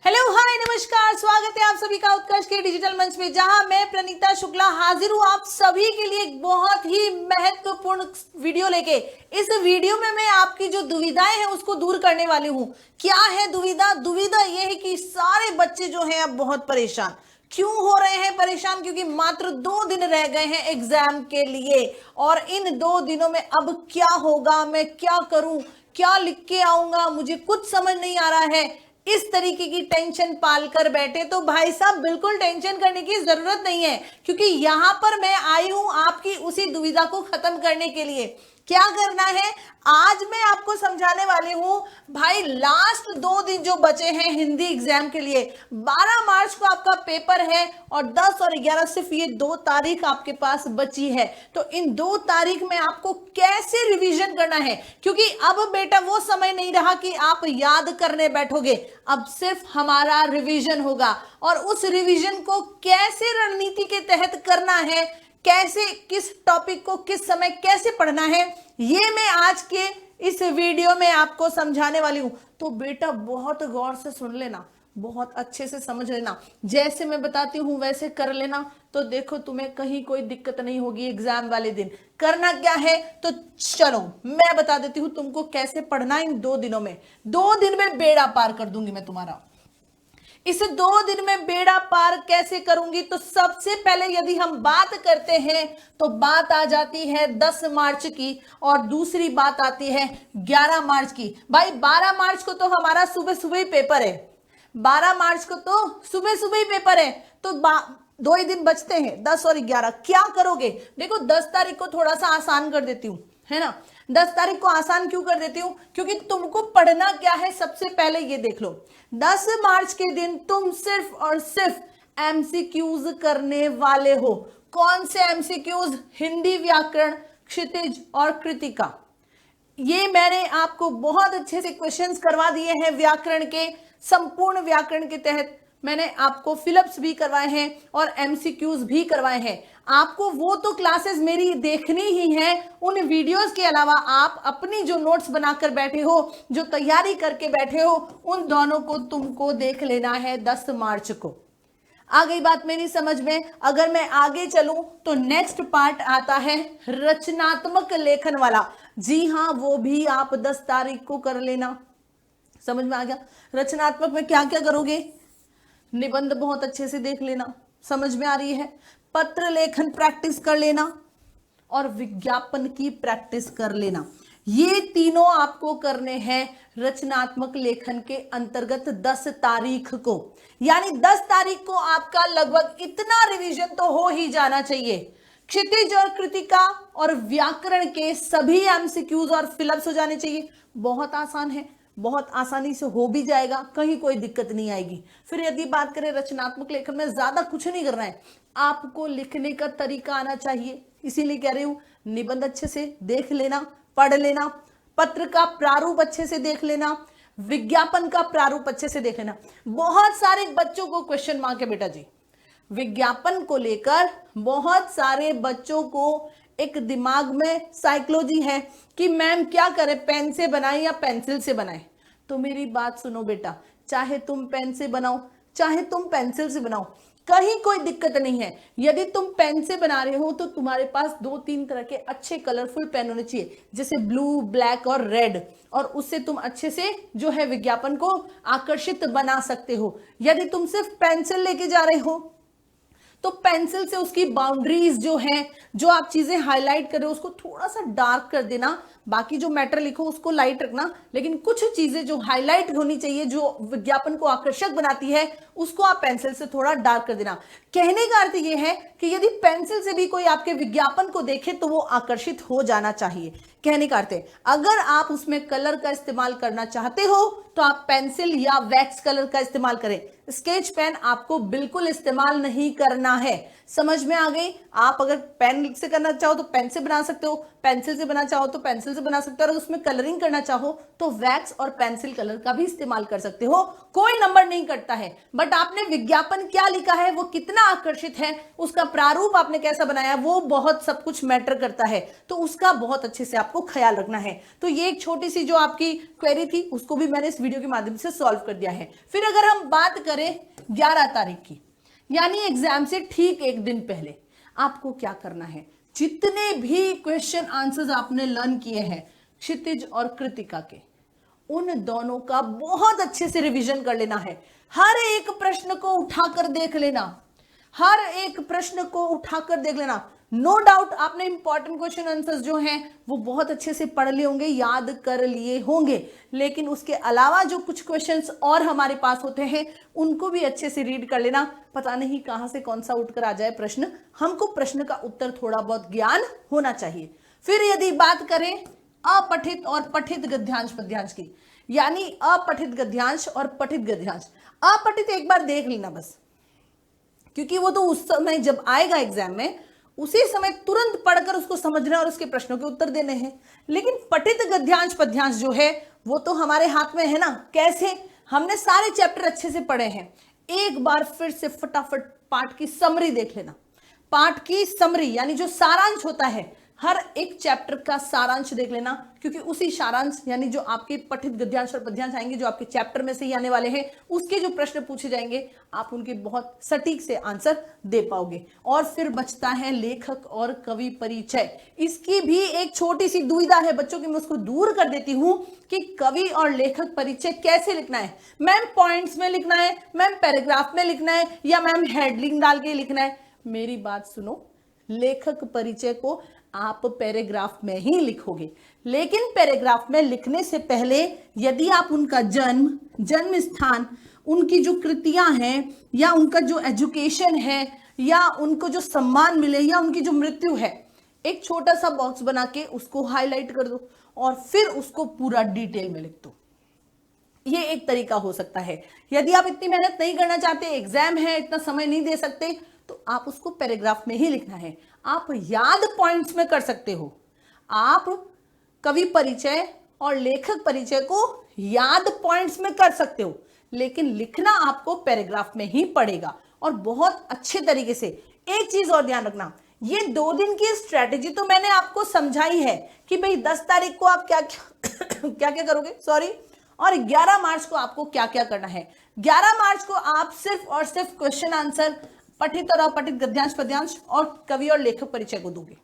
Hello hi नमस्कार, स्वागत है आप सभी का उत्कर्ष के डिजिटल मंच में, जहां मैं प्रणीता शुक्ला हाजिर हूं आप सभी के लिए एक बहुत ही महत्वपूर्ण वीडियो लेके। इस वीडियो में मैं आपकी जो दुविधाएं हैं उसको दूर करने वाली हूं। क्या है दुविधा? दुविधा यह है कि सारे बच्चे जो हैं अब बहुत परेशान। क्यों हो रहे हैं परेशान? क्योंकि मात्र 2 दिन रह गए हैं एग्जाम के लिए, और इन 2 दिनों में अब क्या होगा, मैं क्या करूं, क्या लिख के आऊंगा, मुझे कुछ समझ नहीं आ रहा है। इस तरीके की टेंशन पालकर बैठे तो भाई साहब बिल्कुल टेंशन करने की जरूरत नहीं है, क्योंकि यहां पर मैं आई हूं आपकी उसी दुविधा को खत्म करने के लिए। क्या करना है आज मैं आपको समझाने वाली हूं। भाई लास्ट 2 दिन जो बचे हैं हिंदी एग्जाम के लिए, 12 मार्च को आपका पेपर है और 10 और 11 सिर्फ ये 2 तारीख आपके पास बची है। तो इन 2 तारीख में आपको कैसे रिवीजन करना है, क्योंकि अब बेटा वो समय नहीं रहा कि आप याद करने बैठोगे, अब सिर्फ हमारा रिवीजन होगा। और उस रिवीजन को कैसे रणनीति के तहत करना है, कैसे किस टॉपिक को किस समय कैसे पढ़ना है, ये मैं आज के इस वीडियो में आपको समझाने वाली हूं। तो बेटा बहुत गौर से सुन लेना, बहुत अच्छे से समझ लेना, जैसे मैं बताती हूं वैसे कर लेना। तो देखो तुम्हें कहीं कोई दिक्कत नहीं होगी एग्जाम वाले दिन। करना क्या है तो चलो मैं बता देती हूं तुमको कैसे पढ़ना इन 2 दिनों में। 2 दिन में बेड़ा पार कर दूंगी मैं तुम्हारा। इस 2 दिन में बेड़ा पार कैसे करूंगी? तो सबसे पहले यदि हम बात करते हैं तो बात आ जाती है 10 मार्च की, और दूसरी बात आती है 11 मार्च की। भाई 12 मार्च को तो हमारा सुबह सुबह ही पेपर है, 12 मार्च को तो सुबह सुबह ही पेपर है। तो 2 ही दिन बचते हैं, 10 और 11। क्या करोगे? देखो 10 तारीख को थोड़ा सा आसान कर देती हूं, है ना। 10 तारीख को आसान क्यों कर देती हूं? क्योंकि तुमको पढ़ना क्या है सबसे पहले ये देख लो। 10 मार्च के दिन तुम सिर्फ और सिर्फ एमसीक्यूज करने वाले हो। कौन से एमसीक्यूज? हिंदी व्याकरण, क्षितिज और कृतिका। ये मैंने आपको बहुत अच्छे से क्वेश्चंस करवा दिए हैं व्याकरण के, संपूर्ण व्याकरण के तहत मैंने आपको फिलअप्स भी करवाए हैं और एमसीक्यूज भी करवाए हैं। आपको वो तो क्लासेस मेरी देखनी ही है, उन वीडियोस के अलावा आप अपनी जो नोट्स बनाकर बैठे हो, जो तैयारी करके बैठे हो, उन दोनों को तुमको देख लेना है 10 मार्च को। आ गई बात मेरी समझ में? अगर मैं आगे चलूं तो नेक्स्ट पार्ट आता है रचनात्मक लेखन वाला। जी हाँ, वो भी आप 10 तारीख को कर लेना। समझ में आ गया? रचनात्मक में क्या क्या करोगे? निबंध बहुत अच्छे से देख लेना, समझ में आ रही है। पत्र लेखन प्रैक्टिस कर लेना और विज्ञापन की प्रैक्टिस कर लेना। ये तीनों आपको करने हैं रचनात्मक लेखन के अंतर्गत 10 तारीख को। यानी 10 तारीख को आपका लगभग इतना रिवीजन तो हो ही जाना चाहिए। क्षितिज और कृतिका और व्याकरण के सभी एमसीक्यूज और फिलअप्स हो जाने चाहिए। बहुत आसान है, बहुत आसानी से हो भी जाएगा, कहीं कोई दिक्कत नहीं आएगी। फिर यदि बात करें रचनात्मक लेखन में, ज्यादा कुछ नहीं करना है, आपको लिखने का तरीका आना चाहिए। इसीलिए कह रही हूं निबंध अच्छे से देख लेना, पढ़ लेना, पत्र का प्रारूप अच्छे से देख लेना, विज्ञापन का प्रारूप अच्छे से देख लेना। बहुत सारे बच्चों को क्वेश्चन मार्क है बेटा जी, विज्ञापन को लेकर बहुत सारे बच्चों को एक दिमाग में साइकोलॉजी है कि मैम क्या करें, पेन से बनाए या पेंसिल से बनाए। तो मेरी बात सुनो बेटा, चाहे तुम पेन से बनाओ चाहे तुम पेंसिल से बनाओ, कहीं कोई दिक्कत नहीं है। यदि तुम पेन से बना रहे हो तो तुम्हारे पास 2-3 तरह के अच्छे कलरफुल पेन होने चाहिए, जैसे ब्लू, ब्लैक और रेड, और उससे तुम अच्छे से जो है विज्ञापन को आकर्षित बना सकते हो। यदि तुम सिर्फ पेंसिल लेके जा रहे हो तो पेंसिल से उसकी बाउंड्रीज जो है, जो आप चीजें हाईलाइट कर रहे हो उसको थोड़ा सा डार्क कर देना। बाकी जो मैटर लिखो उसको लाइट रखना, लेकिन कुछ चीजें जो हाईलाइट होनी चाहिए, जो विज्ञापन को आकर्षक बनाती है, उसको आप पेंसिल से थोड़ा डार्क कर देना। कहने का अर्थ यह है कि यदि पेंसिल से भी कोई आपके विज्ञापन को देखे तो वो आकर्षित हो जाना चाहिए। कहने का अर्थ है अगर आप उसमें कलर का इस्तेमाल करना चाहते हो तो आप पेंसिल या वैक्स कलर का इस्तेमाल करें। स्केच पेन आपको बिल्कुल इस्तेमाल नहीं करना है। समझ में आ गई? आप अगर पेन से करना चाहो तो पेन से बना सकते हो, पेंसिल से बना चाहो तो पेंसिल से बना सकते हो, और उसमें कलरिंग करना चाहो तो वैक्स और पेंसिल कलर का भी इस्तेमाल कर सकते हो, कोई नंबर नहीं कटता है। बट आपने विज्ञापन क्या लिखा है, वो कितना आकर्षित है, उसका प्रारूप आपने कैसा बनाया, वो बहुत सब कुछ मैटर करता है, तो उसका बहुत अच्छे से आपको ख्याल रखना है। तो ये एक छोटी सी जो आपकी क्वेरी थी उसको भी मैंने इस वीडियो के माध्यम से सॉल्व कर दिया है। फिर अगर हम बात करें 11 तारीख की, यानी एग्जाम से ठीक एक दिन पहले आपको क्या करना है, जितने भी क्वेश्चन आंसर्स आपने लर्न किए हैं क्षितिज और कृतिका के, उन दोनों का बहुत अच्छे से रिवीजन कर लेना है। हर एक प्रश्न को उठाकर देख लेना, हर एक प्रश्न को उठाकर देख लेना। नो डाउट आपने इंपॉर्टेंट क्वेश्चन आंसर्स जो हैं वो बहुत अच्छे से पढ़ लिए होंगे, याद कर लिए होंगे, लेकिन उसके अलावा जो कुछ क्वेश्चंस और हमारे पास होते हैं उनको भी अच्छे से रीड कर लेना। पता नहीं कहां से कौन सा उठकर आ जाए प्रश्न, हमको प्रश्न का उत्तर थोड़ा बहुत ज्ञान होना चाहिए। फिर यदि बात करें अपठित और पठित गद्यांश पद्यांश की, यानी अपठित गद्यांश और पठित गद्यांश। अपठित एक बार देख लेना बस, क्योंकि वो तो उस समय जब आएगा एग्जाम में उसी समय तुरंत पढ़कर उसको समझना और उसके प्रश्नों के उत्तर देने हैं। लेकिन पठित गद्यांश पद्यांश जो है वो तो हमारे हाथ में है ना, कैसे, हमने सारे चैप्टर अच्छे से पढ़े हैं, एक बार फिर से फटाफट पाठ की समरी देख लेना। पाठ की समरी यानी जो सारांश होता है, हर एक चैप्टर का सारांश देख लेना, क्योंकि उसी सारांश यानी जो आपके पठित गद्यांश और पद्यांश आएंगे जो आपके चैप्टर में से ही आने वाले हैं, उसके जो प्रश्न पूछे जाएंगे आप उनके बहुत सटीक से आंसर दे पाओगे। और फिर बचता है लेखक और कवि परिचय। इसकी भी एक छोटी सी दुविधा है बच्चों की, मैं उसको दूर कर देती हूं कि कवि और लेखक परिचय कैसे लिखना है। मैम पॉइंट्स में लिखना है, मैम पैराग्राफ में लिखना है, या मैम हेडलिंग डाल के लिखना है। मेरी बात सुनो, लेखक परिचय को आप पैराग्राफ में ही लिखोगे, लेकिन पैराग्राफ में लिखने से पहले यदि आप उनका जन्म स्थान, उनकी जो कृतियां हैं, या उनका जो एजुकेशन है, या उनको जो सम्मान मिले, या उनकी जो मृत्यु है, एक छोटा सा बॉक्स बना के उसको हाईलाइट कर दो और फिर उसको पूरा डिटेल में लिख दो। ये एक तरीका हो सकता है। यदि आप इतनी मेहनत नहीं करना चाहते, एग्जाम है, इतना समय नहीं दे सकते, तो आप उसको पैराग्राफ में ही लिखना है। आप याद पॉइंट्स में कर सकते हो, आप कवि परिचय और लेखक परिचय को याद पॉइंट्स में कर सकते हो, लेकिन लिखना आपको पैराग्राफ में ही पड़ेगा और बहुत अच्छे तरीके से। एक चीज और ध्यान रखना, ये 2 दिन की स्ट्रेटेजी तो मैंने आपको समझाई है कि भाई 10 तारीख को आप क्या क्या करोगे, सॉरी, और 11 मार्च को आपको क्या क्या करना है। 11 मार्च को आप सिर्फ और सिर्फ क्वेश्चन आंसर पठित और अपठित गद्यांश पद्यांश और कवि और लेखक परिचय को दोगे,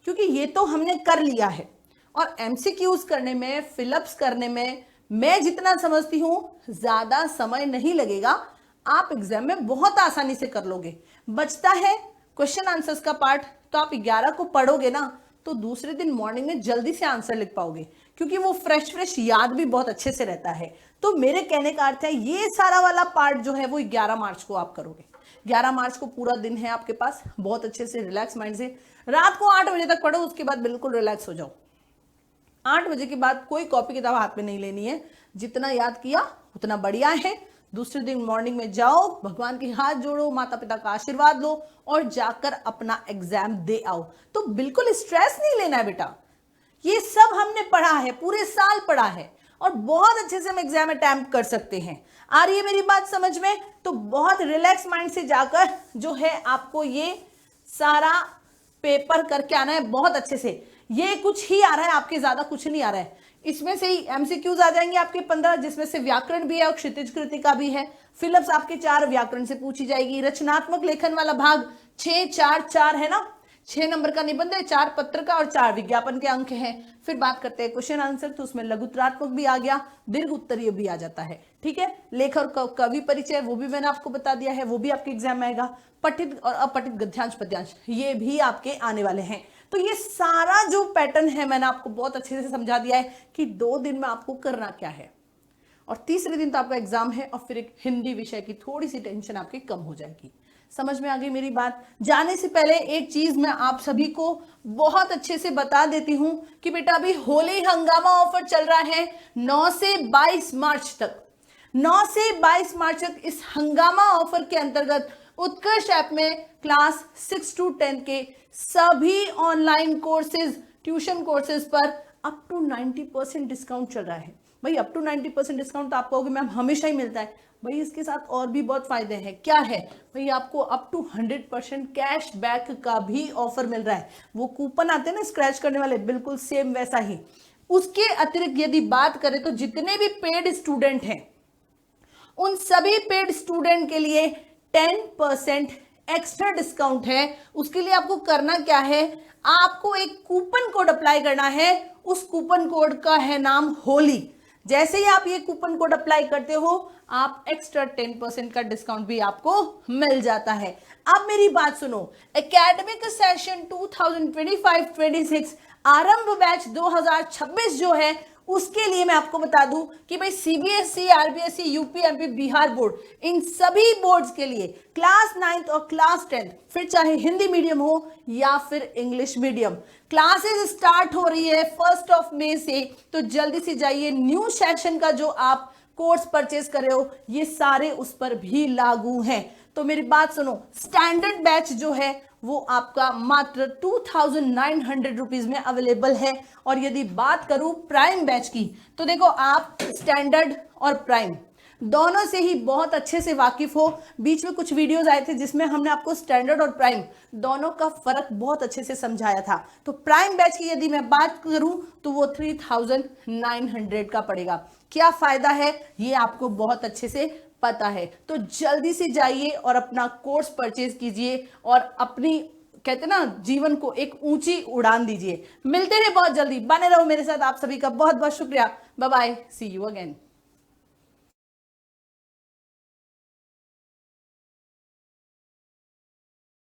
क्योंकि ये तो हमने कर लिया है। और एमसीक्यूज करने में, फिलअप्स करने में मैं जितना समझती हूं ज्यादा समय नहीं लगेगा, आप एग्जाम में बहुत आसानी से कर लोगे। बचता है क्वेश्चन आंसर्स का पार्ट, तो आप 11 को पढ़ोगे ना तो दूसरे दिन मॉर्निंग में जल्दी से आंसर लिख पाओगे, क्योंकि वो फ्रेश याद भी बहुत अच्छे से रहता है। तो मेरे कहने का अर्थ है ये सारा वाला पार्ट जो है वो 11 मार्च को आप करोगे। 11 मार्च को पूरा दिन है आपके पास, बहुत अच्छे से रिलैक्स माइंड से रात को 8 बजे तक पढ़ो, उसके बाद बिल्कुल रिलैक्स हो जाओ। 8 बजे के बाद कोई कॉपी किताब हाथ में नहीं लेनी है, जितना याद किया उतना बढ़िया है। दूसरे दिन मॉर्निंग में जाओ, भगवान के हाथ जोड़ो, माता पिता का आशीर्वाद लो और जाकर अपना एग्जाम दे आओ। तो बिल्कुल स्ट्रेस नहीं लेना है बेटा, ये सब हमने पढ़ा है, पूरे साल पढ़ा है और बहुत अच्छे से हम एग्जाम अटेम्प्ट कर सकते हैं। आ रही है मेरी बात समझ में? तो बहुत रिलैक्स माइंड से जाकर जो है आपको ये सारा पेपर करके आना है बहुत अच्छे से। ये कुछ ही आ रहा है आपके, ज्यादा कुछ नहीं आ रहा है। इसमें से ही एमसीक्यूज आ जाएंगे आपके 15, जिसमें से व्याकरण भी है और क्षितिज कृतिका भी है। फिलअप्स आपके 4 व्याकरण से पूछी जाएगी। रचनात्मक लेखन वाला भाग 6 4 4 है ना, 6 नंबर का निबंध है, 4 पत्र का और 4 विज्ञापन के अंक हैं। फिर बात करते हैं क्वेश्चन आंसर, तो उसमें लघुत्तरात्मक भी आ गया, दीर्घ उत्तरीय भी आ जाता है। ठीक है, लेखक और कवि परिचय वो भी मैंने आपको बता दिया है, वो भी आपके एग्जाम में आएगा। पठित और अपठित गद्यांश पद्यांश ये भी आपके आने वाले हैं। तो ये सारा जो पैटर्न है मैंने आपको बहुत अच्छे से समझा दिया है कि 2 दिन में आपको करना क्या है, और तीसरे दिन तो आपका एग्जाम है और फिर एक हिंदी विषय की थोड़ी सी टेंशन आपकी कम हो जाएगी। समझ में आ गई मेरी बात? जाने से पहले एक चीज मैं आप सभी को बहुत अच्छे से बता देती हूं कि बेटा अभी होली हंगामा ऑफर चल रहा है 9 से 22 मार्च तक। 9 से 22 मार्च तक इस हंगामा ऑफर के अंतर्गत उत्कर्ष ऐप में क्लास 6 to 10 के सभी ऑनलाइन कोर्सेज ट्यूशन कोर्सेज पर अप टू 90% डिस्काउंट चल रहा है। भाई अप टू 90% डिस्काउंट तो आप कहोगे मैम हमेशा ही मिलता है, भाई इसके साथ और भी बहुत फायदे हैं। क्या है भाई, आपको अप टू 100% कैश बैक का भी ऑफर मिल रहा है। वो कूपन आते हैं ना स्क्रैच करने वाले, बिल्कुल सेम वैसा ही। उसके अतिरिक्त यदि बात करें तो जितने भी पेड स्टूडेंट हैं उन सभी पेड स्टूडेंट के लिए 10% एक्स्ट्रा डिस्काउंट है। उसके लिए आपको करना क्या है, आपको एक कूपन कोड अप्लाई करना है। उस कूपन कोड का है नाम होली। जैसे ही आप ये कूपन कोड अप्लाई करते हो आप एक्स्ट्रा 10% का डिस्काउंट भी आपको मिल जाता है। अब मेरी बात सुनो, एकेडमिक सेशन 2025-26 आरंभ बैच 2026 जो है उसके लिए मैं आपको बता दूं कि भाई CBSE, RBSE, UP, MP, Bihar board, इन सभी बोर्ड्स के लिए क्लास 9th और क्लास 10th, फिर चाहे हिंदी मीडियम हो या फिर इंग्लिश मीडियम, क्लासेस स्टार्ट हो रही है 1 मई से। तो जल्दी से जाइए, न्यू सेशन का जो आप कोर्स परचेज कर रहे हो ये सारे उस पर भी लागू हैं। तो मेरी बात सुनो, स्टैंडर्ड बैच जो है वो आपका मात्र 2900 रुपीज में अवेलेबल है। और यदि बात करूं प्राइम बैच की तो देखो, आप स्टैंडर्ड और प्राइम दोनों से ही बहुत अच्छे से वाकिफ हो। बीच में कुछ वीडियोस आए थे जिसमें हमने आपको स्टैंडर्ड और प्राइम दोनों का फर्क बहुत अच्छे से समझाया था। तो प्राइम बैच की यदि मैं बात करूं तो वो 3900 का पड़ेगा। क्या फायदा है ये आपको बहुत अच्छे से पता है। तो जल्दी से जाइए और अपना कोर्स परचेज कीजिए और अपनी, कहते ना, जीवन को एक ऊंची उड़ान दीजिए। मिलते हैं बहुत जल्दी, बने रहो मेरे साथ। आप सभी का बहुत बहुत शुक्रिया। Bye bye, see you again.